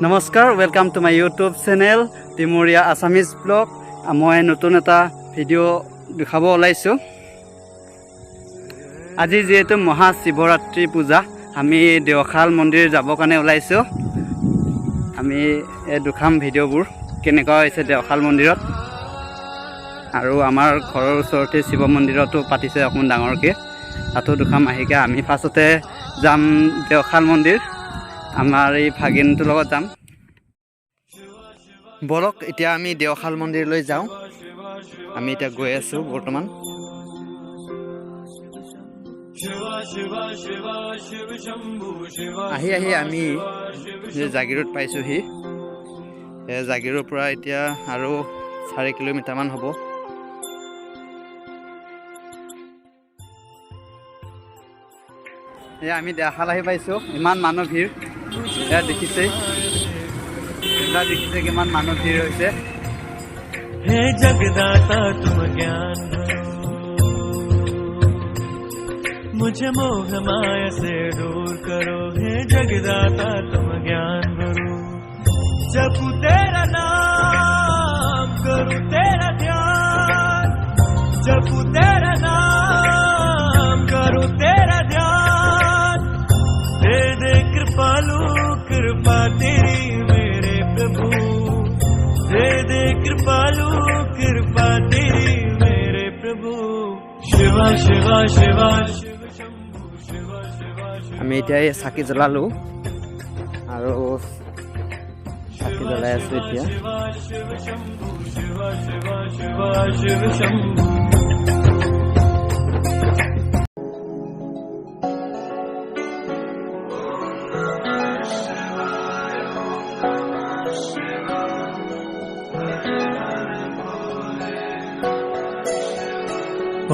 নমস্কাৰ welcome to my YouTube channel Timuria Assamese blog. মই নতুন এটা ভিডিঅ' দেখাব ওলাইছোঁ। আজি যেহেতু মহাশিৱৰাত্ৰি পূজা, আমি দেওশাল মন্দিৰ যাবৰ কাৰণে ওলাইছোঁ। আমি দুখাম ভিডিঅ'বোৰ কেনেকুৱা হৈছে দেওশাল মন্দিৰত, আৰু আমাৰ ঘৰৰ ওচৰতে শিৱ মন্দিৰতো পাতিছে অকণমান ডাঙৰকৈ, তাতো দুখাম আহিকে আমি ফাৰ্ষ্টতে যাম দেওশাল মন্দিৰ। আমাৰ এই ভাগিনটোৰ লগত যাম। বলক এতিয়া আমি দেওশাল মন্দিৰলৈ যাওঁ। আমি এতিয়া গৈ আছোঁ বৰ্তমান। আহি আমি জাগিৰোড পাইছোঁহি। জাগিৰোডৰ পৰা এতিয়া আৰু 4 কিলোমিটাৰমান হ'ব। আমি দেওশাল আহি পাইছোঁ। ইমান মানুহ ভিৰ, এয়া দেখিছে কিমান মানুহ ভিৰ হৈছে। हे जगदाता तुम ज्ञान मुझे मोह माया से दूर करो। हे जगदाता तुम ज्ञान भरो। जपू तेरा नाम करूं तेरा ध्यान, जपू तेरा नाम करूं तेरा ध्यान। दे दे कृपालु कृपा तेरी मेरे प्रभु, दे दे कृपालु कृपा तेरी मेरे प्रभु। शिवा शिवा शिवा शिव शंभु शिवा शिवा शिवा। আমি এতিয়া এই চাকি জ্বলালোঁ আৰু চাকি জ্বলাই আছোঁ এতিয়া। शिवा शिव शंभु शिवा शिवा शिवा शिव शंभु।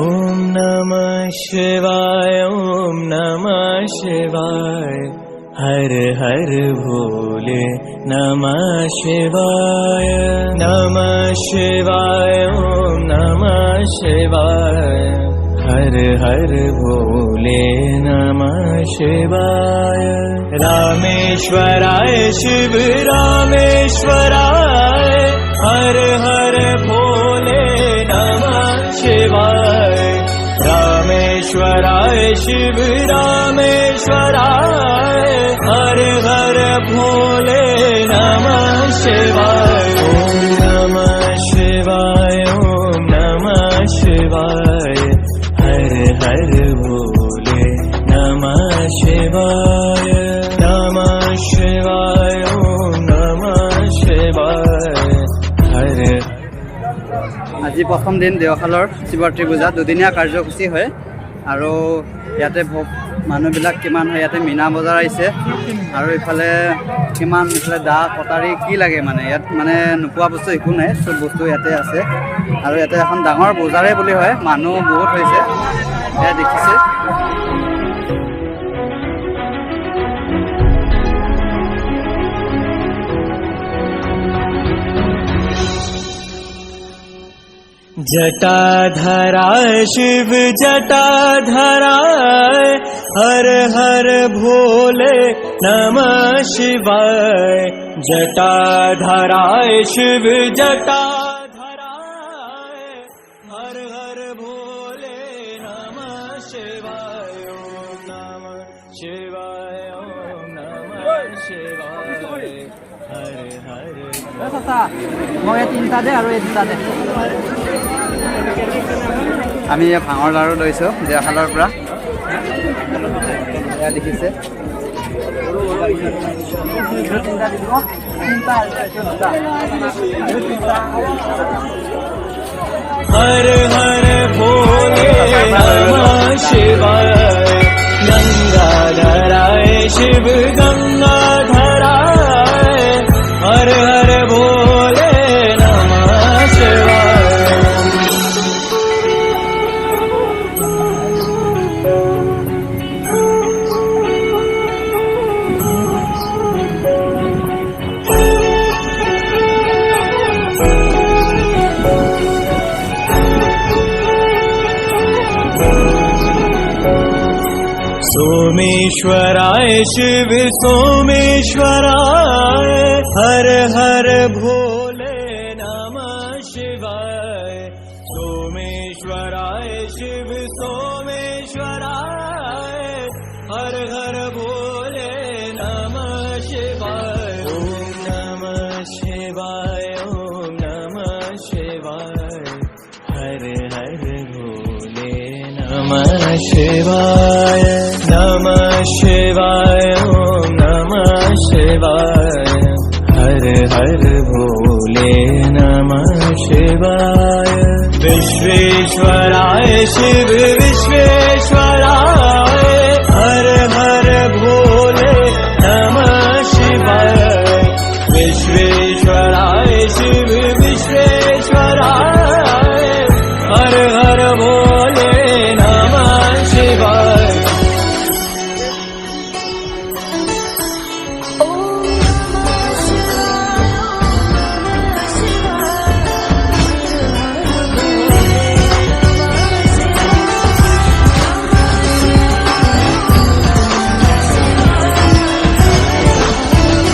ओम नमः शिवाय ओम नमः शिवाय। हर हर भोले नमः शिवाय। नमः शिवाय ओम नमः शिवाय। हर हर भोले नमः शिवाय। रामेश्वराय शिव रामेश्वराय। हर हर भोले नमः शिवाय। रामेश्वराय शिव रामेश्वराय। हर हर भोले नमः शिवाय। ओम नमः शिवाय ओम नमः शिवाय। हर हर भोले नमः शिवाय। नमः शिवाय ओम नमः शिवाय। हर আজি প্ৰথম দিন দেওশালৰ শিৱৰাত্ৰি পূজা, দুদিনীয়া কাৰ্যসূচী হয়। আৰু ইয়াতে মানুহবিলাক কিমান হয়, ইয়াতে মীনা বজাৰ আহিছে, আৰু ইফালে কিমান ইফালে দা কটাৰী কি লাগে মানে ইয়াত মানে নোপোৱা বস্তু একো নাই, চব বস্তু ইয়াতে আছে। আৰু ইয়াতে এখন ডাঙৰ বজাৰে বুলি হয়, মানুহ বহুত হৈছে, এয়া দেখিছে। जटाधराय शिव जटाधराय। हर हर भोले नमः शिवाय। जटाधराय शिव जटाधराय। हर हर भोले नमः शिवाय। ओम नमः शिवाय ओम नमः शिवाय। हर हर মই এই তিনিটা দে আৰু এই দুটা দে। আমি ভাঙৰ লাড়ু লৈছোঁ দেওশালৰ পৰা, এয়া দেখিছে। हर हर भोले नमः शिवाय। गंगाधराय शिव गंगाधराय। हर हर भोले नमः शिवाय। सोमेश्वराय शिव सोमेश्वराय। हर हर भोले नमः शिवाय सोमेश्वराय शिव सोमेश्वराय हर हर भोले नमः शिवाय ओम नमः शिवाय ओम नमः शिवाय हर हर भोले नमः शिवाय ओम नमः शिवाय हर हर भोले नमः शिवाय विश्वेश्वराय शिव विश्वेश्वराय